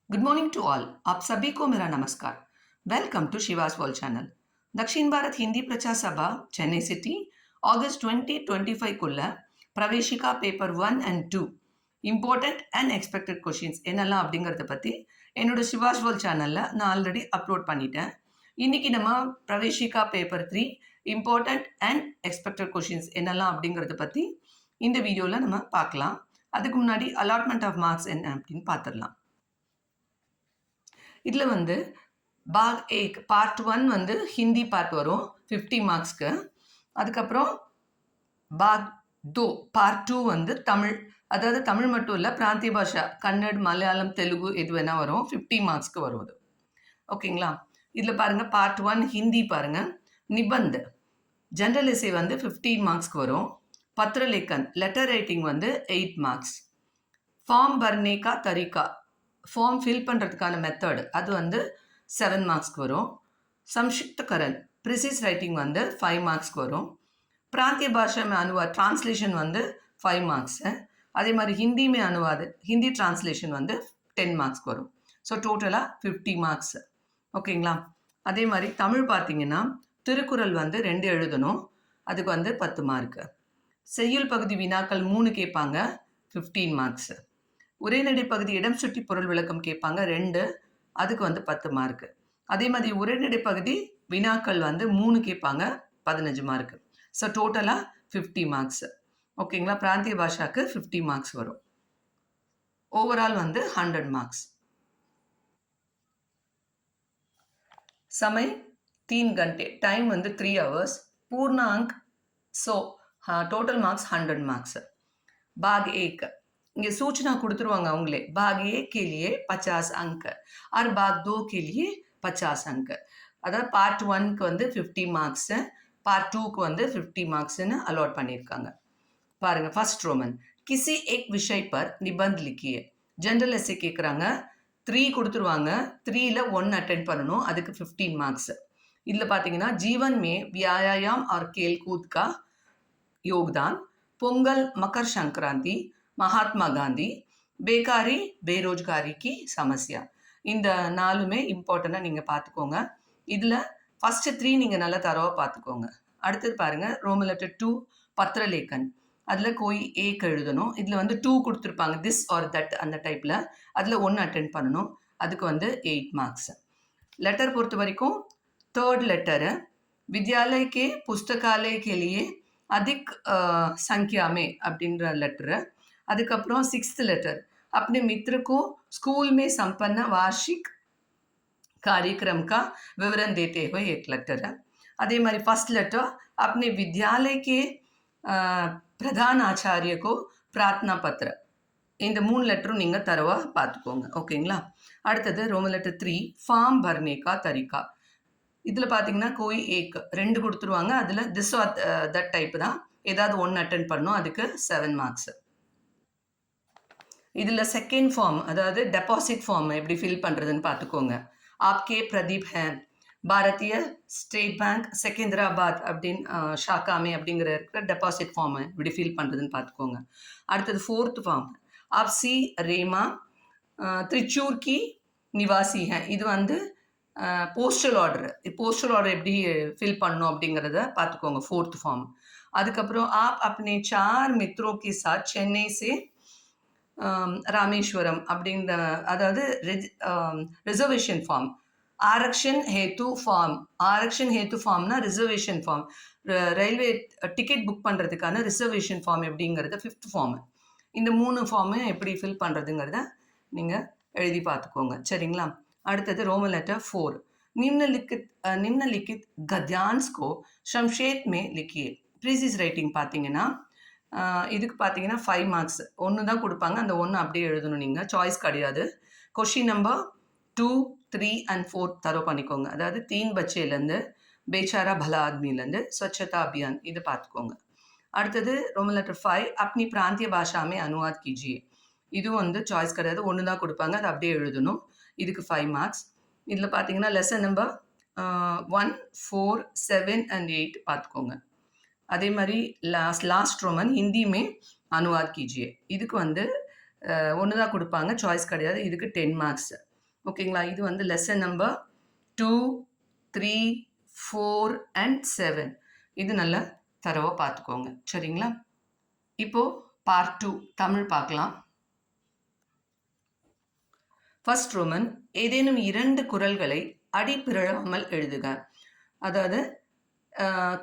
Good morning to all. आप सभी को मेरा नमस्कार। Welcome to Shiva's world channel. Dakshin Bharat Hindi Prachar Sabha Chennai city August 2025 Praveshika paper 1 and 2 important and expected questions என்னெல்லாம் அப்படிங்கிறத பற்றி என்னோட சிவாஸ் வேர்ல்ட் சேனலில் நான் ஆல்ரெடி அப்லோட் பண்ணிட்டேன். இன்றைக்கி நம்ம Praveshika paper 3 important and expected questions என்னெல்லாம் அப்படிங்கிறத பற்றி இந்த வீடியோவில் நம்ம பார்க்கலாம். அதுக்கு முன்னாடி அலாட்மெண்ட் ஆஃப் மார்க்ஸ் என்ன அப்படின்னு பார்த்துடலாம். இதில் வந்து பாக் ஏக் பார்ட் 1 வந்து ஹிந்தி பார்ட் வரும் 50 மார்க்ஸ்க்கு. அதுக்கப்புறம் பாக் 2 பார்ட் 2 வந்து தமிழ், அதாவது தமிழ் மட்டும் இல்லை, பிராந்திய பாஷா கன்னட், மலையாளம், தெலுங்கு எது வேணால் வரும், 50 மார்க்ஸ்க்கு வரும் அது. ஓகேங்களா? இதில் பாருங்கள், பார்ட் 1 ஹிந்தி பாருங்கள். நிபந்த் ஜென்ரல் எஸ்ஸே வந்து 15 மார்க்ஸ்க்கு வரும். பத்ரலேக்கன் லெட்டர் ரைட்டிங் வந்து 8 மார்க்ஸ். ஃபார்ம் பர்னே கா தரிகா ஃபார்ம் ஃபில் பண்ணுறதுக்கான மெத்தட் அது வந்து 7 மார்க்ஸ்க்கு வரும். சம்ஷிப்தகரன் ப்ரிசிஸ் ரைட்டிங் வந்து 5 மார்க்ஸ்க்கு வரும். பிராந்திய பாஷா மே அனுவாத் டிரான்ஸ்லேஷன் வந்து 5 மார்க்ஸு. அதே மாதிரி ஹிந்தி மே அனுவாத் ஹிந்தி டிரான்ஸ்லேஷன் வந்து 10 மார்க்ஸ்க்கு வரும். ஸோ டோட்டலாக 50 மார்க்ஸ். ஓகேங்களா? அதே மாதிரி தமிழ் பார்த்தீங்கன்னா திருக்குறள் வந்து 2 எழுதணும், அதுக்கு வந்து 10 மார்க்கு. செய்யுள் பகுதி வினாக்கள் 3 கேட்பாங்க, 15 மார்க்ஸு. உரைநடை பகுதி இடம் சுற்றி பொருள் விளக்கம் கேட்பாங்க 2, அதுக்கு வந்து 10 மார்க்கு. அதே மாதிரி உரைநடை பகுதி வினாக்கள் வந்து 3 கேட்பாங்க, 15 மார்க்கு. ஸோ டோட்டலாக 50 மார்க்ஸ். ஓகேங்களா? பிராந்திய பாஷாக்கு 50 மார்க்ஸ் வரும். ஓவரால் வந்து 100 மார்க்ஸ். समय 3 घंटे, टाइम வந்து 3 hours, पूर्ण अंक 100, टोटल मार्क्स 100 मार्क्स. भाग 1 இங்கே सूचना கொடுத்துருவாங்க அவங்களே. பாக் ஏ के लिए 50 अंक और भाग 2 के लिए 50 अंक. அதாவது பார்ட் 1க்கு வந்து 50 மார்க்ஸு, பார்ட் 2க்கு வந்து 50 மார்க்ஸ்ன்னு அலாட் பண்ணியிருக்காங்க. பாருங்கள், ஃபர்ஸ்ட் ரோமன் கிசி எக் விஷய் பர் நிபந்த் லிக்கியே. ஜென்ரல் எஸ்ஸே கேட்குறாங்க, 3 கொடுத்துருவாங்க, 3ல் 1 அட்டென்ட் பண்ணணும், அதுக்கு 15 மார்க்ஸ். இதில் பார்த்தீங்கன்னா जीवन में व्यायाम और खेल कूद का योगदान, பொங்கல், மகர் சங்கராந்தி, மகாத்மா காந்தி, பேகாரி பேரோஜ்காரி கி சமஸ்யா. இந்த 4மே இம்பார்ட்டண்ட்டாக நீங்கள் பார்த்துக்கோங்க. இதில் ஃபஸ்ட்டு 3 நீங்கள் நல்லா தரவாக பார்த்துக்கோங்க. அடுத்தது பாருங்கள், ரோமன் லெட்டர் 2 பத்ரலேக்கன். அதில் கோய் ஏக்கு எழுதணும். இதில் வந்து 2 கொடுத்துருப்பாங்க, திஸ் ஆர் தட் அந்த டைப்பில். அதில் 1 அட்டென்ட் பண்ணணும், அதுக்கு வந்து 8 மார்க்ஸ். லெட்டர் பொறுத்த வரைக்கும் தேர்ட் லெட்டரு வித்யாலय के पुस्तकालय के लिए अधिक संख्या में அப்படின்ற லெட்டரு. அதுக்கப்புறம் 6th லெட்டர் अपने मित्र को स्कूल में संपन्न वार्षिक कार्यक्रम का विवरण देते हुए एक लेटर है. அதே மாதிரி फर्स्ट लेटर अपने विद्यालय के प्रधान आचार्य को प्रार्थना पत्र. இந்த 3 லெட்டரும் நீங்கள் தரவாக பார்த்துக்கோங்க. ஓகேங்களா? அடுத்தது ரோமன் லெட்டர் 3 ஃபார்ம் பர்னே கா தரிகா. இதில் பார்த்தீங்கன்னா கோய் ஏக் 2 கொடுத்துருவாங்க, அதில் திஸ் ஆர் தட் டைப் தான், ஏதாவது 1 அட்டென்ட் பண்ணணும், அதுக்கு 7 மார்க்ஸ். இதில் செகண்ட் ஃபார்ம், அதாவது டெபாசிட் ஃபார்ம் எப்படி ஃபில் பண்ணுறதுன்னு பார்த்துக்கோங்க. ஆப்கே பிரதீப் ஹே பாரதிய ஸ்டேட் பேங்க் செகந்திராபாத் அப்படின்னு ஷாக்காமே அப்படிங்கிற இருக்கிற டெபாசிட் ஃபார்மை இப்படி ஃபில் பண்ணுறதுன்னு பார்த்துக்கோங்க. அடுத்தது 4th ஃபார்ம் ஆப் சி ரேமா त्रिचूर की निवासी है. இது வந்து போஸ்டல் ஆர்டர். போஸ்டல் ஆர்டர் எப்படி ஃபில் பண்ணணும் அப்படிங்கிறத பார்த்துக்கோங்க, 4th ஃபார்ம். அதுக்கப்புறம் ஆப் अपने 4 मित्रों के साथ चेन्नई से ராமேஸ்வரம் அப்படின்ற, அதாவது ரிசர்வேஷன் ஃபார்ம். ஆரக்ஷன் ஹேத்து ஃபார்ம். ஆரக்ஷன் ஹேத்து ஃபார்ம்னா reservation form, railway ticket book பண்ணுறதுக்கான ரிசர்வேஷன் ஃபார்ம் எப்படிங்கிறது 5th ஃபார்ம். இந்த 3 ஃபார்மு எப்படி ஃபில் பண்ணுறதுங்கிறத நீங்கள் எழுதி பார்த்துக்கோங்க. சரிங்களா? அடுத்தது ரோமன் லெட்டர் 4 निम्नलिखित गद्यांश को संक्षेप में लिखिए. ப்ரீசிஸ் ரைட்டிங் பார்த்தீங்கன்னா இதுக்கு பார்த்தீங்கன்னா 5 மார்க்ஸ். 1 தான் கொடுப்பாங்க, அந்த 1 அப்படியே எழுதணும், நீங்கள் சாய்ஸ் கிடையாது. கொஷின் நம்பர் 2, 3 and 4 தரவு பண்ணிக்கோங்க. அதாவது 3 பச்சேலேருந்து பேச்சாரா பலா ஆத்மிலேருந்து ஸ்வச்சதா அபியான் இது பார்த்துக்கோங்க. அடுத்தது ரோமன் லெட்டர் 5 अपनी प्रांतीय भाषा में अनुवाद कीजिए. இதுவும் வந்து சாய்ஸ் கிடையாது, 1 தான் கொடுப்பாங்க, அது அப்படியே எழுதணும், இதுக்கு 5 மார்க்ஸ். இதில் பார்த்தீங்கன்னா லெசன் நம்பர் 1, 4, 7 and 8 பார்த்துக்கோங்க. அதே மாதிரி லாஸ்ட் ரோமன் ஹிந்திமே அனுவாத் கீஜியே. இதுக்கு வந்து 1 தான் கொடுப்பாங்க, சாய்ஸ் கிடையாது, இதுக்கு 10 மார்க்ஸ். ஓகேங்களா? இது வந்து லெசன் நம்பர் 2, 3, 4 அண்ட் 7. இது நல்லா தரவா பார்த்துக்கோங்க. சரிங்களா? இப்போ பார்ட் 2 தமிழ் பார்க்கலாம். ஃபர்ஸ்ட் ரோமன், ஏதேனும் 2 குறள்களை அடிப்பிறழாமல் எழுதுக. அதாவது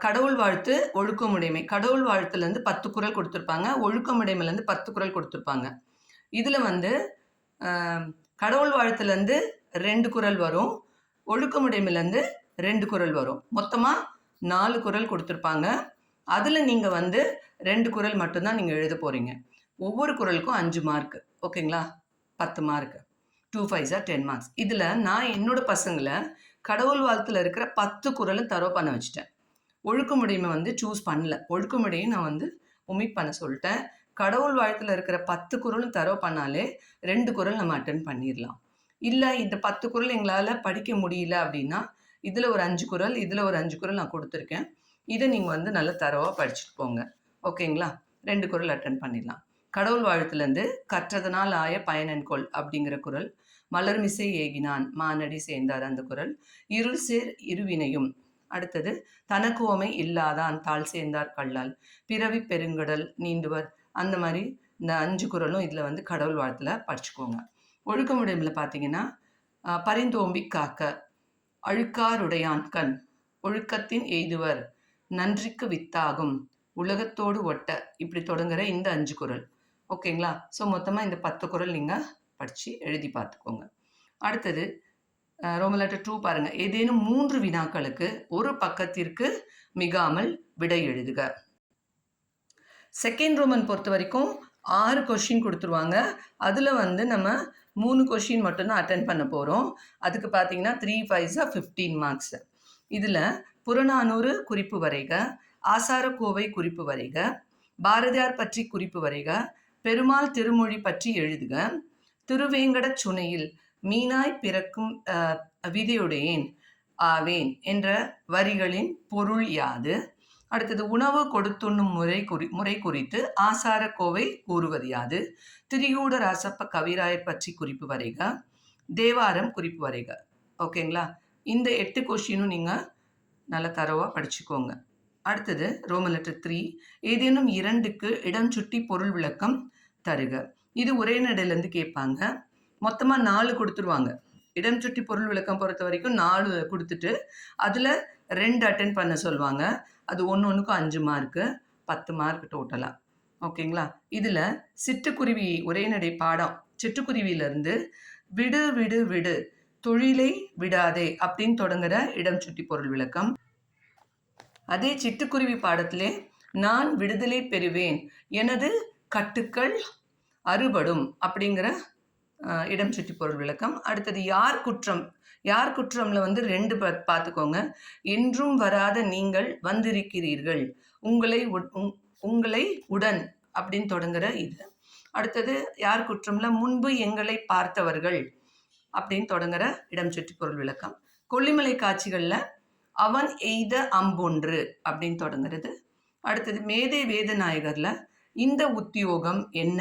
கடவுள் வாழ்த்து, ஒழுக்கமுடைமை. கடவுள் வாழ்த்துலேருந்து 10 குறள் கொடுத்துருப்பாங்க. ஒழுக்கமுடைமையிலேருந்து 10 குறள் கொடுத்துருப்பாங்க. இதில் வந்து கடவுள் வாழ்த்துலேருந்து 2 குறள் வரும். ஒழுக்கமுடைமையிலேருந்து 2 குறள் வரும். மொத்தமாக 4 குறள் கொடுத்துருப்பாங்க. அதில் நீங்கள் வந்து 2 குறள் மட்டும்தான் நீங்கள் எழுத போகிறீங்க. ஒவ்வொரு குறளுக்கும் 5 மார்க். ஓகேங்களா? 10 மார்க். 2 5s are 10 marks. இதில் நான் என்னோட பசங்களை கடவுள் வாழ்த்தில் இருக்கிற 10 குறளும் தரவு பண்ண வச்சுட்டேன். ஒழுக்கமுடைமை வந்து சூஸ் பண்ணல. ஒழுக்கமுடையை நான் வந்து ஒமிட் பண்ண சொல்லிட்டேன். கடவுள் வாழ்த்தில் இருக்கிற 10 குறளும் தரவு பண்ணாலே 2 குறள் நம்ம அட்டன் பண்ணிடலாம். இல்லை இந்த 10 குறள் எங்களால் படிக்க முடியல அப்படின்னா இதில் ஒரு 5 குறள், இதில் ஒரு 5 குறள் நான் கொடுத்துருக்கேன். இதை நீங்கள் வந்து நல்ல தரவாக படிச்சுட்டு போங்க. ஓகேங்களா? 2 குறள் அட்டன் பண்ணிடலாம். கடவுள் வாழ்த்துலேருந்து கற்றதனால் ஆய பயனன்கொள் அப்படிங்கிற குறள், மலர்மிசை ஏகினான் மானடி சேர்ந்தார் அந்த குறள், இருள் சேர் இருவினையும், அடுத்தது தனக்குவமை இல்லாதான் தாழ் சேர்ந்தார் கல்லால், பிறவி பெருங்கடல் நீந்துவர், அந்த மாதிரி இந்த 5 குறளும் இதில் வந்து கடவுள் வாழ்த்தில் படிச்சுக்கோங்க. ஒழுக்கமுடைமையில் பார்த்தீங்கன்னா பரிந்தோம்பி காக்க, அழுக்காருடையான் கண், ஒழுக்கத்தின் எய்துவர், நன்றிக்கு வித்தாகும், உலகத்தோடு ஒட்ட, இப்படி தொடங்குற இந்த 5 குறள். ஓகேங்களா? ஸோ மொத்தமாக இந்த 10 குறள் நீங்கள் படித்து எழுதி பார்த்துக்கோங்க. அடுத்தது ரோமன் லெட்டர் 2 பாருங்க. ஏதேனும் 3 வினாக்களுக்கு ஒரு பக்கத்திற்கு மிகாமல் விடை எழுதுக. செகண்ட் ரோமன் பொறுத்த வரைக்கும் 6 கொஷின் கொடுத்துருவாங்க. அதில் வந்து நம்ம 3 கொஷின் மட்டும்தான் அட்டென்ட் பண்ண போகிறோம். அதுக்கு பார்த்தீங்கன்னா 3 5s are 15 மார்க்ஸ். இதில் புறநானூறு குறிப்பு வரைக, ஆசாரக்கோவை குறிப்பு வரைக, பாரதியார் பற்றி குறிப்பு வரைக, பெருமாள் திருமொழி பற்றி எழுதுக, திருவேங்கட சுனையில் மீனாய் பிறக்கும் விதியுடையேன் ஆவேன் என்ற வரிகளின் பொருள் யாது, அடுத்தது உணவு கொடுத்துண்ணும் முறை குறித்து ஆசாரக்கோவை கூறுவது யாது, திரிகூட ராசப்ப கவிராயர் பற்றி குறிப்பு வரைக, தேவாரம் குறிப்பு வரைக. ஓகேங்களா? இந்த 8 கொஷினும் நீங்கள் நல்லா தரவாக படிச்சுக்கோங்க. அடுத்தது ரோமன் லெட்டர் 3, ஏதேனும் 2க்கு இடம் சுட்டி பொருள் விளக்கம் தருக. இது உரைநடையிலேருந்து கேட்பாங்க. மொத்தமாக 4 கொடுத்துருவாங்க. இடம் சுட்டி பொருள் விளக்கம் பொறுத்த வரைக்கும் 4 கொடுத்துட்டு அதில் 2 அட்டென்ட் பண்ண சொல்லுவாங்க. அது ஒன்றுக்கும் 5 மார்க்கு, 10 மார்க் டோட்டலாக. ஓகேங்களா? இதில் சிட்டுக்குருவி உரைநடை பாடம், சிட்டுக்குருவியிலேருந்து விடு விடு விடு தொழிலை விடாதே அப்படின்னு தொடங்குற இடம் சுட்டி பொருள் விளக்கம். அதே சிட்டுக்குருவி பாடத்திலே நான் விடுதலை பெறுவேன், எனது கட்டுக்கள் அறுபடும் அப்படிங்கிற இடம் சுட்டி பொருள் விளக்கம். அடுத்தது யார் குற்றம், யார் குற்றம்ல வந்து 2 பார்த்துக்கோங்க. என்றும் வராத நீங்கள் வந்திருக்கிறீர்கள், உங்களை உடன் அப்படின்னு தொடங்குற இது. அடுத்தது யார் குற்றம்ல முன்பு எங்களை பார்த்தவர்கள் அப்படின்னு தொடங்குற இடம் சுட்டி பொருள் விளக்கம். கொல்லிமலை காட்சிகளில் அவன் எய்த அம்பொன்று அப்படின்னு தொடங்குறது. அடுத்தது மேதை வேதநாயகர்ல இந்த உத்தியோகம் என்ன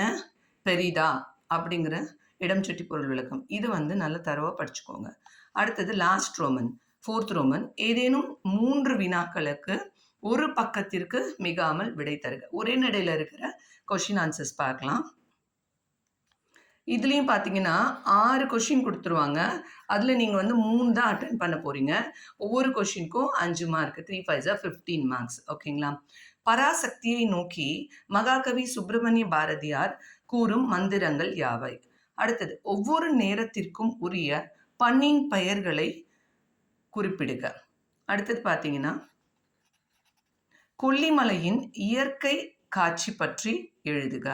பெரிதா அப்படிங்கிற இடம் சுட்டி பொருள் விளக்கம். இது வந்து நல்ல தரவாக படிச்சுக்கோங்க. அடுத்தது லாஸ்ட் ரோமன் 4th ரோமன், ஏதேனும் 3 வினாக்களுக்கு ஒரு பக்கத்திற்கு மிகாமல் விடை தருக. ஒரே நடையில் இருக்கிற கொஷின் ஆன்சர்ஸ் பார்க்கலாம். இதுலேயும் பார்த்தீங்கன்னா 6 கொஷின் கொடுத்துருவாங்க. அதில் நீங்கள் வந்து 3 தான் அட்டென்ட் பண்ண போகிறீங்க. ஒவ்வொரு கொஷினுக்கும் 5 மார்க், 3 5s are 15 மார்க்ஸ். ஓகேங்களா? பராசக்தியை நோக்கி மகாகவி சுப்பிரமணிய பாரதியார் கூறும் மந்திரங்கள் யாவை? அடுத்தது ஒவ்வொரு நேரத்திற்கும் உரிய பண்ணின் பெயர்களை குறிப்பிடுக. அடுத்தது பார்த்தீங்கன்னா கொல்லிமலையின் இயற்கை காட்சி பற்றி எழுதுக.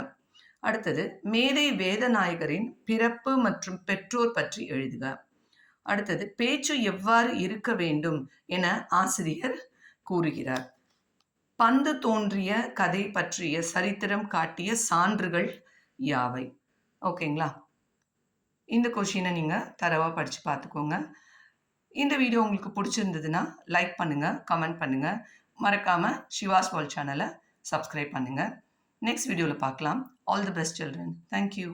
அடுத்தது மேதை வேதநாயகரின் பிறப்பு மற்றும் பெற்றோர் பற்றி எழுதுக. அடுத்தது பேச்சு எவ்வாறு இருக்க வேண்டும் என ஆசிரியர் கூறுகிறார். பந்து தோன்றிய கதை பற்றிய சரித்திரம் காட்டிய சான்றுகள் யாவை? ஓகேங்களா? இந்த கொஷினை நீங்கள் தரவாக படித்து பார்த்துக்கோங்க. இந்த வீடியோ உங்களுக்கு பிடிச்சிருந்ததுன்னா லைக் பண்ணுங்கள், கமெண்ட் பண்ணுங்கள். மறக்காமல் சிவாஸ் வேர்ல்ட் சேனலை சப்ஸ்கிரைப் பண்ணுங்கள். நெக்ஸ்ட் வீடியோவில் பார்க்கலாம். All the best children. Thank you.